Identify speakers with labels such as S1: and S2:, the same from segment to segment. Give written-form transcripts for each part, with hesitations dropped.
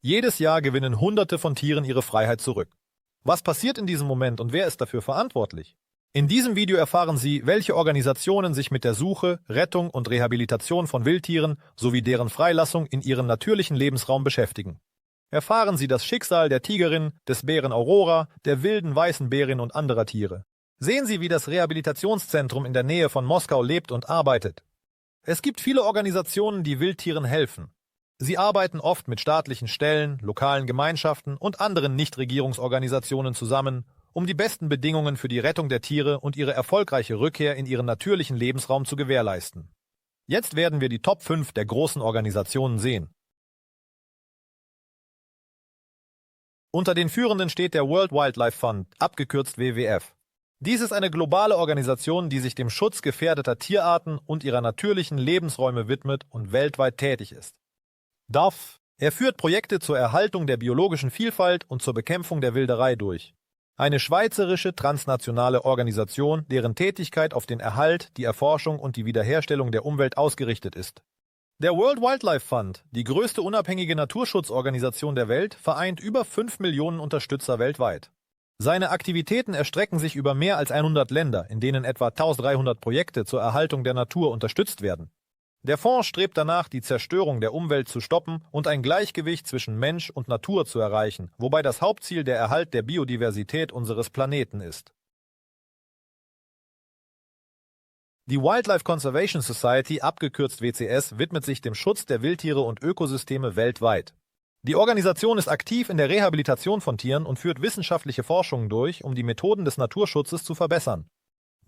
S1: Jedes Jahr gewinnen Hunderte von Tieren ihre Freiheit zurück. Was passiert in diesem Moment und wer ist dafür verantwortlich? In diesem Video erfahren Sie, welche Organisationen sich mit der Suche, Rettung und Rehabilitation von Wildtieren sowie deren Freilassung in ihren natürlichen Lebensraum beschäftigen. Erfahren Sie das Schicksal der Tigerin, des Bären Aurora, der wilden weißen Bärin und anderer Tiere. Sehen Sie, wie das Rehabilitationszentrum in der Nähe von Moskau lebt und arbeitet. Es gibt viele Organisationen, die Wildtieren helfen. Sie arbeiten oft mit staatlichen Stellen, lokalen Gemeinschaften und anderen Nichtregierungsorganisationen zusammen, um die besten Bedingungen für die Rettung der Tiere und ihre erfolgreiche Rückkehr in ihren natürlichen Lebensraum zu gewährleisten. Jetzt werden wir die Top 5 der großen Organisationen sehen. Unter den führenden steht der World Wildlife Fund, abgekürzt WWF. Dies ist eine globale Organisation, die sich dem Schutz gefährdeter Tierarten und ihrer natürlichen Lebensräume widmet und weltweit tätig ist. Er führt Projekte zur Erhaltung der biologischen Vielfalt und zur Bekämpfung der Wilderei durch. Eine schweizerische transnationale Organisation, deren Tätigkeit auf den Erhalt, die Erforschung und die Wiederherstellung der Umwelt ausgerichtet ist. Der World Wildlife Fund, die größte unabhängige Naturschutzorganisation der Welt, vereint über 5 Millionen Unterstützer weltweit. Seine Aktivitäten erstrecken sich über mehr als 100 Länder, in denen etwa 1300 Projekte zur Erhaltung der Natur unterstützt werden. Der Fonds strebt danach, die Zerstörung der Umwelt zu stoppen und ein Gleichgewicht zwischen Mensch und Natur zu erreichen, wobei das Hauptziel der Erhalt der Biodiversität unseres Planeten ist. Die Wildlife Conservation Society, abgekürzt WCS, widmet sich dem Schutz der Wildtiere und Ökosysteme weltweit. Die Organisation ist aktiv in der Rehabilitation von Tieren und führt wissenschaftliche Forschungen durch, um die Methoden des Naturschutzes zu verbessern.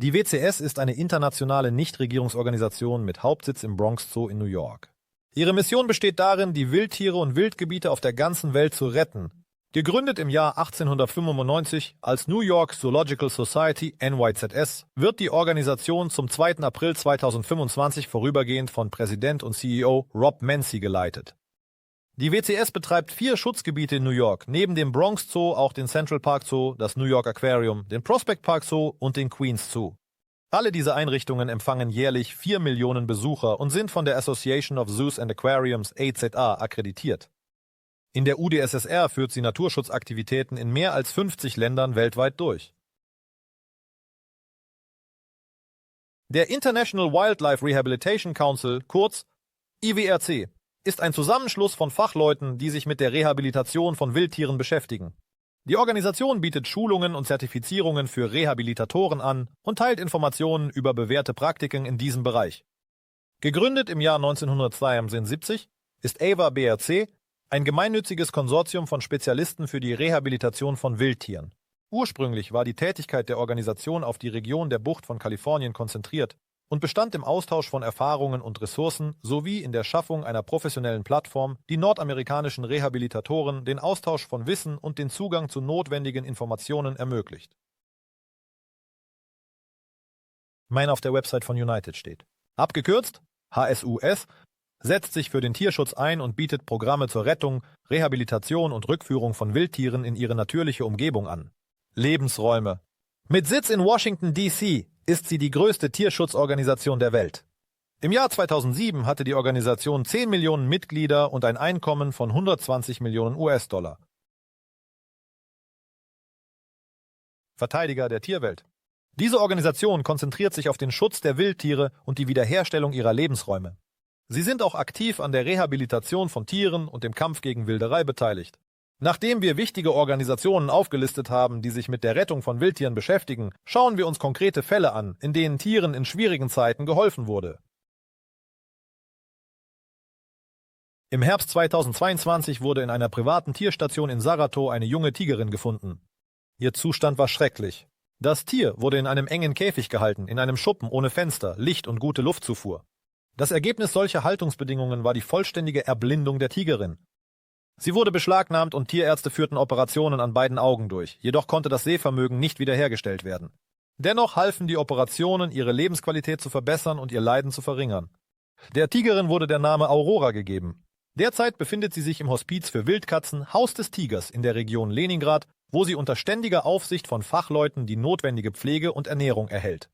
S1: Die WCS ist eine internationale Nichtregierungsorganisation mit Hauptsitz im Bronx Zoo in New York. Ihre Mission besteht darin, die Wildtiere und Wildgebiete auf der ganzen Welt zu retten. Gegründet im Jahr 1895 als New York Zoological Society NYZS, wird die Organisation zum 2. April 2025 vorübergehend von Präsident und CEO Rob Mancy geleitet. Die WCS betreibt 4 Schutzgebiete in New York, neben dem Bronx Zoo auch den Central Park Zoo, das New York Aquarium, den Prospect Park Zoo und den Queens Zoo. Alle diese Einrichtungen empfangen jährlich 4 Millionen Besucher und sind von der Association of Zoos and Aquariums AZA akkreditiert. In der UdSSR führt sie Naturschutzaktivitäten in mehr als 50 Ländern weltweit durch. Der International Wildlife Rehabilitation Council, kurz IWRC, ist ein Zusammenschluss von Fachleuten, die sich mit der Rehabilitation von Wildtieren beschäftigen. Die Organisation bietet Schulungen und Zertifizierungen für Rehabilitatoren an und teilt Informationen über bewährte Praktiken in diesem Bereich. Gegründet im Jahr 1972 ist AWA-BRC ein gemeinnütziges Konsortium von Spezialisten für die Rehabilitation von Wildtieren. Ursprünglich war die Tätigkeit der Organisation auf die Region der Bucht von Kalifornien konzentriert und bestand im Austausch von Erfahrungen und Ressourcen sowie in der Schaffung einer professionellen Plattform, die nordamerikanischen Rehabilitatoren den Austausch von Wissen und den Zugang zu notwendigen Informationen ermöglicht. Auf der Website von United steht. Abgekürzt, HSUS, setzt sich für den Tierschutz ein und bietet Programme zur Rettung, Rehabilitation und Rückführung von Wildtieren in ihre natürliche Umgebung an. Lebensräume. Mit Sitz in Washington, D.C. ist sie die größte Tierschutzorganisation der Welt. Im Jahr 2007 hatte die Organisation 10 Millionen Mitglieder und ein Einkommen von 120 Millionen US-Dollar. Verteidiger der Tierwelt. Diese Organisation konzentriert sich auf den Schutz der Wildtiere und die Wiederherstellung ihrer Lebensräume. Sie sind auch aktiv an der Rehabilitation von Tieren und dem Kampf gegen Wilderei beteiligt. Nachdem wir wichtige Organisationen aufgelistet haben, die sich mit der Rettung von Wildtieren beschäftigen, schauen wir uns konkrete Fälle an, in denen Tieren in schwierigen Zeiten geholfen wurde. Im Herbst 2022 wurde in einer privaten Tierstation in Saratow eine junge Tigerin gefunden. Ihr Zustand war schrecklich. Das Tier wurde in einem engen Käfig gehalten, in einem Schuppen ohne Fenster, Licht und gute Luftzufuhr. Das Ergebnis solcher Haltungsbedingungen war die vollständige Erblindung der Tigerin. Sie wurde beschlagnahmt und Tierärzte führten Operationen an beiden Augen durch, jedoch konnte das Sehvermögen nicht wiederhergestellt werden. Dennoch halfen die Operationen, ihre Lebensqualität zu verbessern und ihr Leiden zu verringern. Der Tigerin wurde der Name Aurora gegeben. Derzeit befindet sie sich im Hospiz für Wildkatzen Haus des Tigers in der Region Leningrad, wo sie unter ständiger Aufsicht von Fachleuten die notwendige Pflege und Ernährung erhält.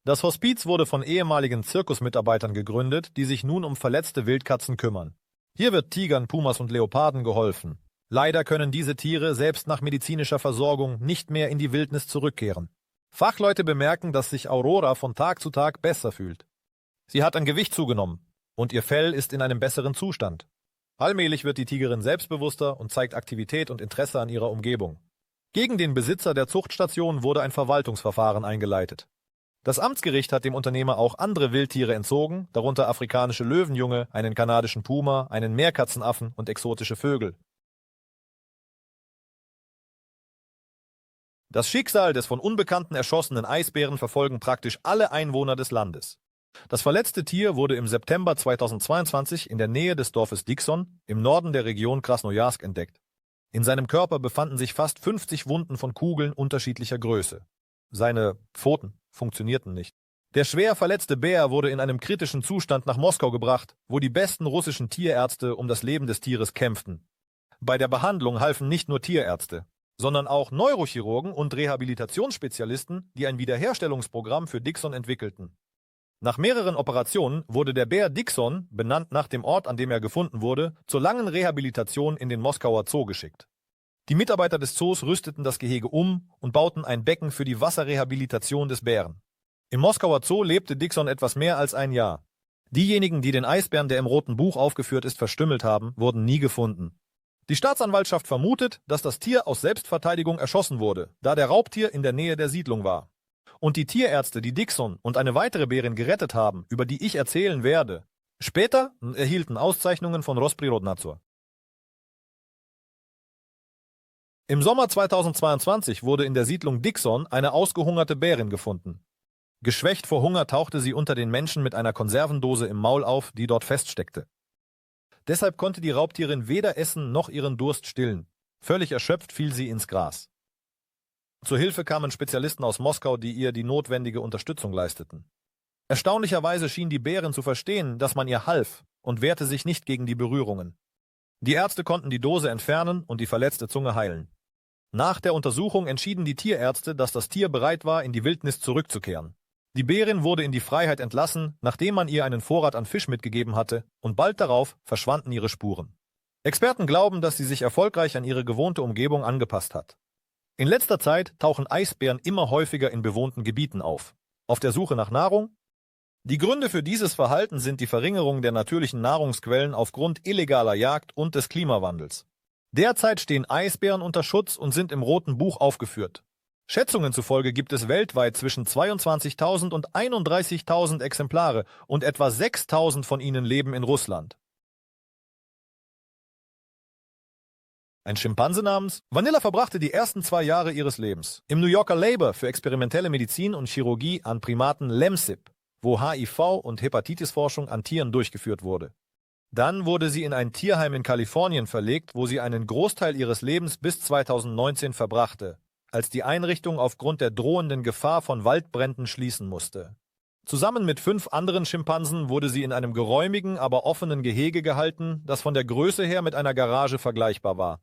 S1: Das Hospiz wurde von ehemaligen Zirkusmitarbeitern gegründet, die sich nun um verletzte Wildkatzen kümmern. Hier wird Tigern, Pumas und Leoparden geholfen. Leider können diese Tiere selbst nach medizinischer Versorgung nicht mehr in die Wildnis zurückkehren. Fachleute bemerken, dass sich Aurora von Tag zu Tag besser fühlt. Sie hat an Gewicht zugenommen und ihr Fell ist in einem besseren Zustand. Allmählich wird die Tigerin selbstbewusster und zeigt Aktivität und Interesse an ihrer Umgebung. Gegen den Besitzer der Zuchtstation wurde ein Verwaltungsverfahren eingeleitet. Das Amtsgericht hat dem Unternehmer auch andere Wildtiere entzogen, darunter afrikanische Löwenjunge, einen kanadischen Puma, einen Meerkatzenaffen und exotische Vögel. Das Schicksal des von Unbekannten erschossenen Eisbären verfolgen praktisch alle Einwohner des Landes. Das verletzte Tier wurde im September 2022 in der Nähe des Dorfes Dikson im Norden der Region Krasnojarsk entdeckt. In seinem Körper befanden sich fast 50 Wunden von Kugeln unterschiedlicher Größe. Seine Pfoten funktionierten nicht. Der schwer verletzte Bär wurde in einem kritischen Zustand nach Moskau gebracht, wo die besten russischen Tierärzte um das Leben des Tieres kämpften. Bei der Behandlung halfen nicht nur Tierärzte, sondern auch Neurochirurgen und Rehabilitationsspezialisten, die ein Wiederherstellungsprogramm für Dikson entwickelten. Nach mehreren Operationen wurde der Bär Dikson, benannt nach dem Ort, an dem er gefunden wurde, zur langen Rehabilitation in den Moskauer Zoo geschickt. Die Mitarbeiter des Zoos rüsteten das Gehege um und bauten ein Becken für die Wasserrehabilitation des Bären. Im Moskauer Zoo lebte Dikson etwas mehr als ein Jahr. Diejenigen, die den Eisbären, der im Roten Buch aufgeführt ist, verstümmelt haben, wurden nie gefunden. Die Staatsanwaltschaft vermutet, dass das Tier aus Selbstverteidigung erschossen wurde, da der Raubtier in der Nähe der Siedlung war. Und die Tierärzte, die Dikson und eine weitere Bärin gerettet haben, über die ich erzählen werde, später erhielten Auszeichnungen von Rosprirodnadzor. Im Sommer 2022 wurde in der Siedlung Dikson eine ausgehungerte Bärin gefunden. Geschwächt vor Hunger tauchte sie unter den Menschen mit einer Konservendose im Maul auf, die dort feststeckte. Deshalb konnte die Raubtierin weder essen noch ihren Durst stillen. Völlig erschöpft fiel sie ins Gras. Zur Hilfe kamen Spezialisten aus Moskau, die ihr die notwendige Unterstützung leisteten. Erstaunlicherweise schien die Bärin zu verstehen, dass man ihr half und wehrte sich nicht gegen die Berührungen. Die Ärzte konnten die Dose entfernen und die verletzte Zunge heilen. Nach der Untersuchung entschieden die Tierärzte, dass das Tier bereit war, in die Wildnis zurückzukehren. Die Bärin wurde in die Freiheit entlassen, nachdem man ihr einen Vorrat an Fisch mitgegeben hatte, und bald darauf verschwanden ihre Spuren. Experten glauben, dass sie sich erfolgreich an ihre gewohnte Umgebung angepasst hat. In letzter Zeit tauchen Eisbären immer häufiger in bewohnten Gebieten auf. Auf der Suche nach Nahrung? Die Gründe für dieses Verhalten sind die Verringerung der natürlichen Nahrungsquellen aufgrund illegaler Jagd und des Klimawandels. Derzeit stehen Eisbären unter Schutz und sind im Roten Buch aufgeführt. Schätzungen zufolge gibt es weltweit zwischen 22.000 und 31.000 Exemplare und etwa 6.000 von ihnen leben in Russland. Ein Schimpanse namens Vanilla verbrachte die ersten 2 Jahre ihres Lebens im New Yorker Labor für experimentelle Medizin und Chirurgie an Primaten LEMSIP, wo HIV- und Hepatitisforschung an Tieren durchgeführt wurde. Dann wurde sie in ein Tierheim in Kalifornien verlegt, wo sie einen Großteil ihres Lebens bis 2019 verbrachte, als die Einrichtung aufgrund der drohenden Gefahr von Waldbränden schließen musste. Zusammen mit 5 anderen Schimpansen wurde sie in einem geräumigen, aber offenen Gehege gehalten, das von der Größe her mit einer Garage vergleichbar war.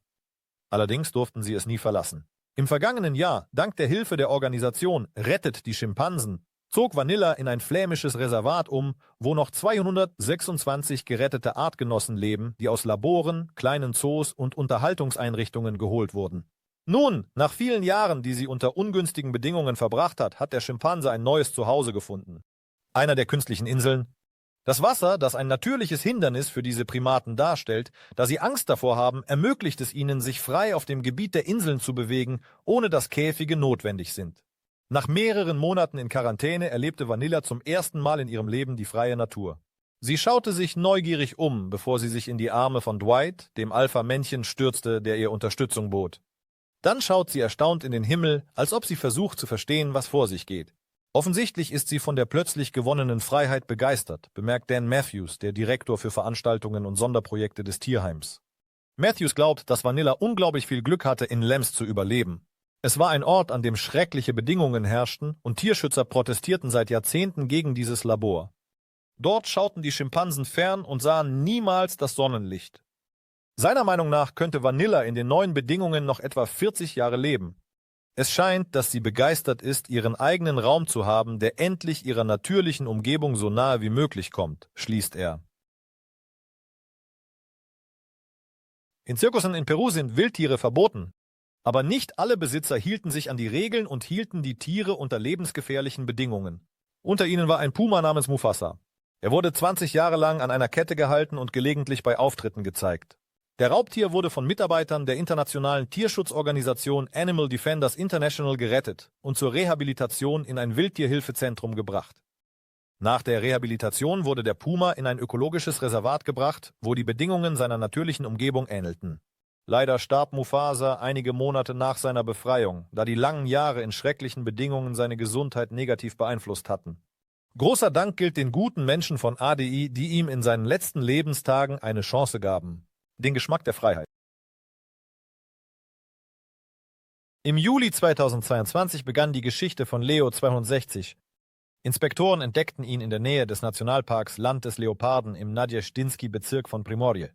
S1: Allerdings durften sie es nie verlassen. Im vergangenen Jahr, dank der Hilfe der Organisation Rettet die Schimpansen, zog Vanilla in ein flämisches Reservat um, wo noch 226 gerettete Artgenossen leben, die aus Laboren, kleinen Zoos und Unterhaltungseinrichtungen geholt wurden. Nun, nach vielen Jahren, die sie unter ungünstigen Bedingungen verbracht hat, hat der Schimpanse ein neues Zuhause gefunden. Einer der künstlichen Inseln. Das Wasser, das ein natürliches Hindernis für diese Primaten darstellt, da sie Angst davor haben, ermöglicht es ihnen, sich frei auf dem Gebiet der Inseln zu bewegen, ohne dass Käfige notwendig sind. Nach mehreren Monaten in Quarantäne erlebte Vanilla zum ersten Mal in ihrem Leben die freie Natur. Sie schaute sich neugierig um, bevor sie sich in die Arme von Dwight, dem Alpha-Männchen, stürzte, der ihr Unterstützung bot. Dann schaut sie erstaunt in den Himmel, als ob sie versucht zu verstehen, was vor sich geht. Offensichtlich ist sie von der plötzlich gewonnenen Freiheit begeistert, bemerkt Dan Matthews, der Direktor für Veranstaltungen und Sonderprojekte des Tierheims. Matthews glaubt, dass Vanilla unglaublich viel Glück hatte, in Lems zu überleben. Es war ein Ort, an dem schreckliche Bedingungen herrschten und Tierschützer protestierten seit Jahrzehnten gegen dieses Labor. Dort schauten die Schimpansen fern und sahen niemals das Sonnenlicht. Seiner Meinung nach könnte Vanilla in den neuen Bedingungen noch etwa 40 Jahre leben. Es scheint, dass sie begeistert ist, ihren eigenen Raum zu haben, der endlich ihrer natürlichen Umgebung so nahe wie möglich kommt, schließt er. In Zirkussen in Peru sind Wildtiere verboten. Aber nicht alle Besitzer hielten sich an die Regeln und hielten die Tiere unter lebensgefährlichen Bedingungen. Unter ihnen war ein Puma namens Mufasa. Er wurde 20 Jahre lang an einer Kette gehalten und gelegentlich bei Auftritten gezeigt. Der Raubtier wurde von Mitarbeitern der internationalen Tierschutzorganisation Animal Defenders International gerettet und zur Rehabilitation in ein Wildtierhilfezentrum gebracht. Nach der Rehabilitation wurde der Puma in ein ökologisches Reservat gebracht, wo die Bedingungen seiner natürlichen Umgebung ähnelten. Leider starb Mufasa einige Monate nach seiner Befreiung, da die langen Jahre in schrecklichen Bedingungen seine Gesundheit negativ beeinflusst hatten. Großer Dank gilt den guten Menschen von ADI, die ihm in seinen letzten Lebenstagen eine Chance gaben. Den Geschmack der Freiheit. Im Juli 2022 begann die Geschichte von Leo 260. Inspektoren entdeckten ihn in der Nähe des Nationalparks Land des Leoparden im Nadjeżdżinski-Bezirk von Primorje.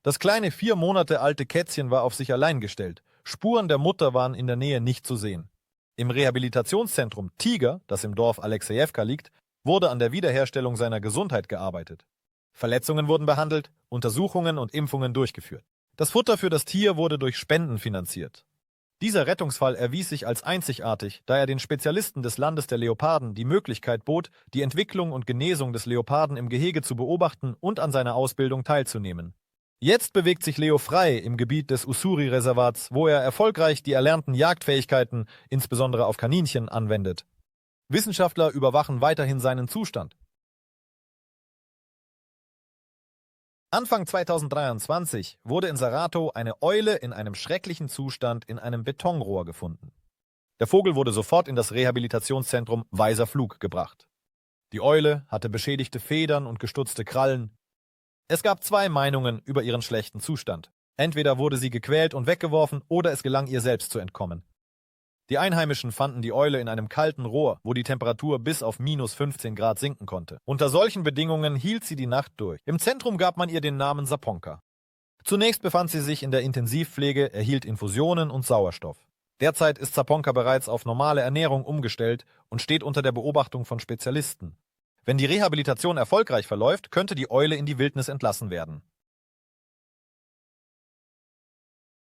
S1: Das kleine 4 Monate alte Kätzchen war auf sich allein gestellt. Spuren der Mutter waren in der Nähe nicht zu sehen. Im Rehabilitationszentrum Tiger, das im Dorf Alexejewka liegt, wurde an der Wiederherstellung seiner Gesundheit gearbeitet. Verletzungen wurden behandelt, Untersuchungen und Impfungen durchgeführt. Das Futter für das Tier wurde durch Spenden finanziert. Dieser Rettungsfall erwies sich als einzigartig, da er den Spezialisten des Landes der Leoparden die Möglichkeit bot, die Entwicklung und Genesung des Leoparden im Gehege zu beobachten und an seiner Ausbildung teilzunehmen. Jetzt bewegt sich Leo frei im Gebiet des Ussuri-Reservats, wo er erfolgreich die erlernten Jagdfähigkeiten, insbesondere auf Kaninchen, anwendet. Wissenschaftler überwachen weiterhin seinen Zustand. Anfang 2023 wurde in Saratow eine Eule in einem schrecklichen Zustand in einem Betonrohr gefunden. Der Vogel wurde sofort in das Rehabilitationszentrum Weißer Flug gebracht. Die Eule hatte beschädigte Federn und gestutzte Krallen. Es gab 2 Meinungen über ihren schlechten Zustand. Entweder wurde sie gequält und weggeworfen, oder es gelang ihr selbst zu entkommen. Die Einheimischen fanden die Eule in einem kalten Rohr, wo die Temperatur bis auf -15 Grad sinken konnte. Unter solchen Bedingungen hielt sie die Nacht durch. Im Zentrum gab man ihr den Namen Saponka. Zunächst befand sie sich in der Intensivpflege, erhielt Infusionen und Sauerstoff. Derzeit ist Saponka bereits auf normale Ernährung umgestellt und steht unter der Beobachtung von Spezialisten. Wenn die Rehabilitation erfolgreich verläuft, könnte die Eule in die Wildnis entlassen werden.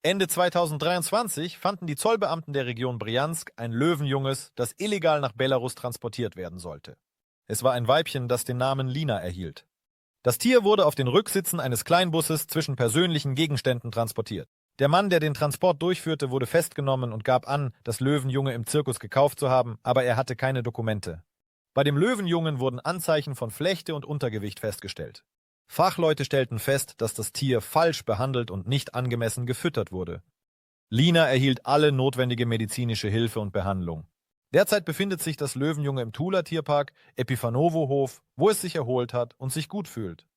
S1: Ende 2023 fanden die Zollbeamten der Region Brjansk ein Löwenjunges, das illegal nach Belarus transportiert werden sollte. Es war ein Weibchen, das den Namen Lina erhielt. Das Tier wurde auf den Rücksitzen eines Kleinbusses zwischen persönlichen Gegenständen transportiert. Der Mann, der den Transport durchführte, wurde festgenommen und gab an, das Löwenjunge im Zirkus gekauft zu haben, aber er hatte keine Dokumente. Bei dem Löwenjungen wurden Anzeichen von Flechte und Untergewicht festgestellt. Fachleute stellten fest, dass das Tier falsch behandelt und nicht angemessen gefüttert wurde. Lina erhielt alle notwendige medizinische Hilfe und Behandlung. Derzeit befindet sich das Löwenjunge im Tula-Tierpark Epifanovo-Hof, wo es sich erholt hat und sich gut fühlt.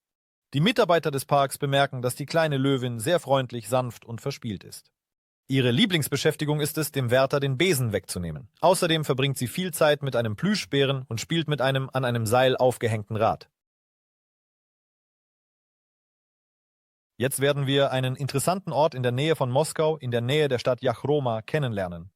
S1: Die Mitarbeiter des Parks bemerken, dass die kleine Löwin sehr freundlich, sanft und verspielt ist. Ihre Lieblingsbeschäftigung ist es, dem Wärter den Besen wegzunehmen. Außerdem verbringt sie viel Zeit mit einem Plüschbären und spielt mit einem an einem Seil aufgehängten Rad. Jetzt werden wir einen interessanten Ort in der Nähe von Moskau, in der Nähe der Stadt Jachroma, kennenlernen.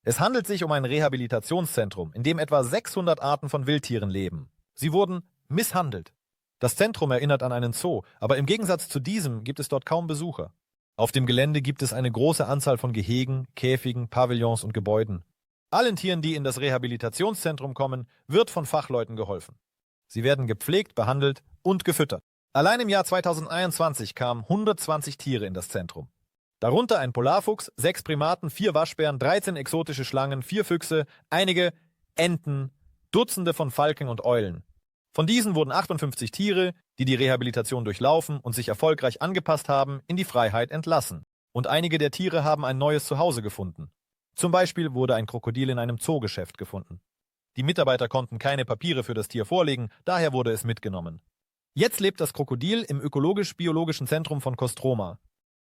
S1: Es handelt sich um ein Rehabilitationszentrum, in dem etwa 600 Arten von Wildtieren leben. Sie wurden misshandelt. Das Zentrum erinnert an einen Zoo, aber im Gegensatz zu diesem gibt es dort kaum Besucher. Auf dem Gelände gibt es eine große Anzahl von Gehegen, Käfigen, Pavillons und Gebäuden. Allen Tieren, die in das Rehabilitationszentrum kommen, wird von Fachleuten geholfen. Sie werden gepflegt, behandelt und gefüttert. Allein im Jahr 2021 kamen 120 Tiere in das Zentrum. Darunter ein Polarfuchs, 6 Primaten, 4 Waschbären, 13 exotische Schlangen, 4 Füchse, einige Enten, Dutzende von Falken und Eulen. Von diesen wurden 58 Tiere, die die Rehabilitation durchlaufen und sich erfolgreich angepasst haben, in die Freiheit entlassen. Und einige der Tiere haben ein neues Zuhause gefunden. Zum Beispiel wurde ein Krokodil in einem Zoogeschäft gefunden. Die Mitarbeiter konnten keine Papiere für das Tier vorlegen, daher wurde es mitgenommen. Jetzt lebt das Krokodil im ökologisch-biologischen Zentrum von Kostroma.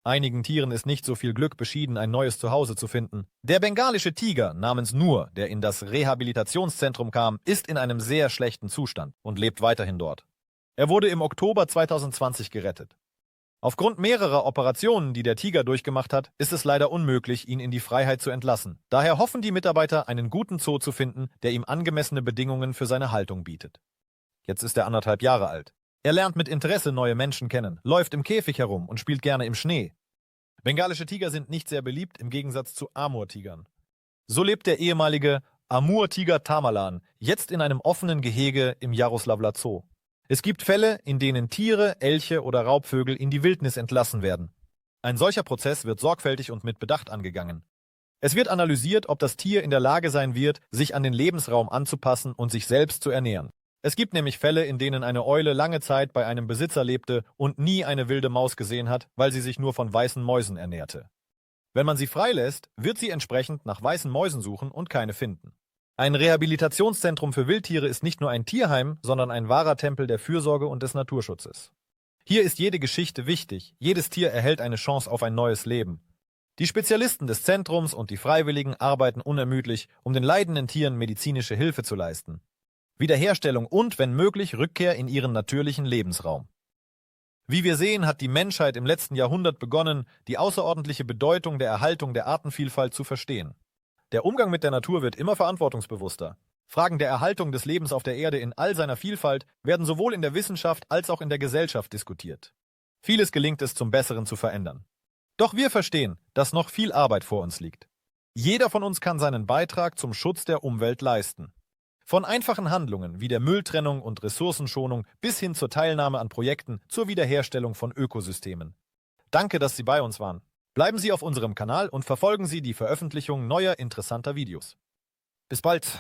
S1: Einigen Tieren ist nicht so viel Glück beschieden, ein neues Zuhause zu finden. Der bengalische Tiger namens Nur, der in das Rehabilitationszentrum kam, ist in einem sehr schlechten Zustand und lebt weiterhin dort. Er wurde im Oktober 2020 gerettet. Aufgrund mehrerer Operationen, die der Tiger durchgemacht hat, ist es leider unmöglich, ihn in die Freiheit zu entlassen. Daher hoffen die Mitarbeiter, einen guten Zoo zu finden, der ihm angemessene Bedingungen für seine Haltung bietet. Jetzt ist er 1,5 Jahre alt. Er lernt mit Interesse neue Menschen kennen, läuft im Käfig herum und spielt gerne im Schnee. Bengalische Tiger sind nicht sehr beliebt im Gegensatz zu Amur-Tigern. So lebt der ehemalige Amur-Tiger Tamerlan jetzt in einem offenen Gehege im Jaroslavler Zoo. Es gibt Fälle, in denen Tiere, Elche oder Raubvögel in die Wildnis entlassen werden. Ein solcher Prozess wird sorgfältig und mit Bedacht angegangen. Es wird analysiert, ob das Tier in der Lage sein wird, sich an den Lebensraum anzupassen und sich selbst zu ernähren. Es gibt nämlich Fälle, in denen eine Eule lange Zeit bei einem Besitzer lebte und nie eine wilde Maus gesehen hat, weil sie sich nur von weißen Mäusen ernährte. Wenn man sie freilässt, wird sie entsprechend nach weißen Mäusen suchen und keine finden. Ein Rehabilitationszentrum für Wildtiere ist nicht nur ein Tierheim, sondern ein wahrer Tempel der Fürsorge und des Naturschutzes. Hier ist jede Geschichte wichtig, jedes Tier erhält eine Chance auf ein neues Leben. Die Spezialisten des Zentrums und die Freiwilligen arbeiten unermüdlich, um den leidenden Tieren medizinische Hilfe zu leisten. Wiederherstellung und, wenn möglich, Rückkehr in ihren natürlichen Lebensraum. Wie wir sehen, hat die Menschheit im letzten Jahrhundert begonnen, die außerordentliche Bedeutung der Erhaltung der Artenvielfalt zu verstehen. Der Umgang mit der Natur wird immer verantwortungsbewusster. Fragen der Erhaltung des Lebens auf der Erde in all seiner Vielfalt werden sowohl in der Wissenschaft als auch in der Gesellschaft diskutiert. Vieles gelingt es, zum Besseren zu verändern. Doch wir verstehen, dass noch viel Arbeit vor uns liegt. Jeder von uns kann seinen Beitrag zum Schutz der Umwelt leisten. Von einfachen Handlungen wie der Mülltrennung und Ressourcenschonung bis hin zur Teilnahme an Projekten zur Wiederherstellung von Ökosystemen. Danke, dass Sie bei uns waren. Bleiben Sie auf unserem Kanal und verfolgen Sie die Veröffentlichung neuer interessanter Videos. Bis bald!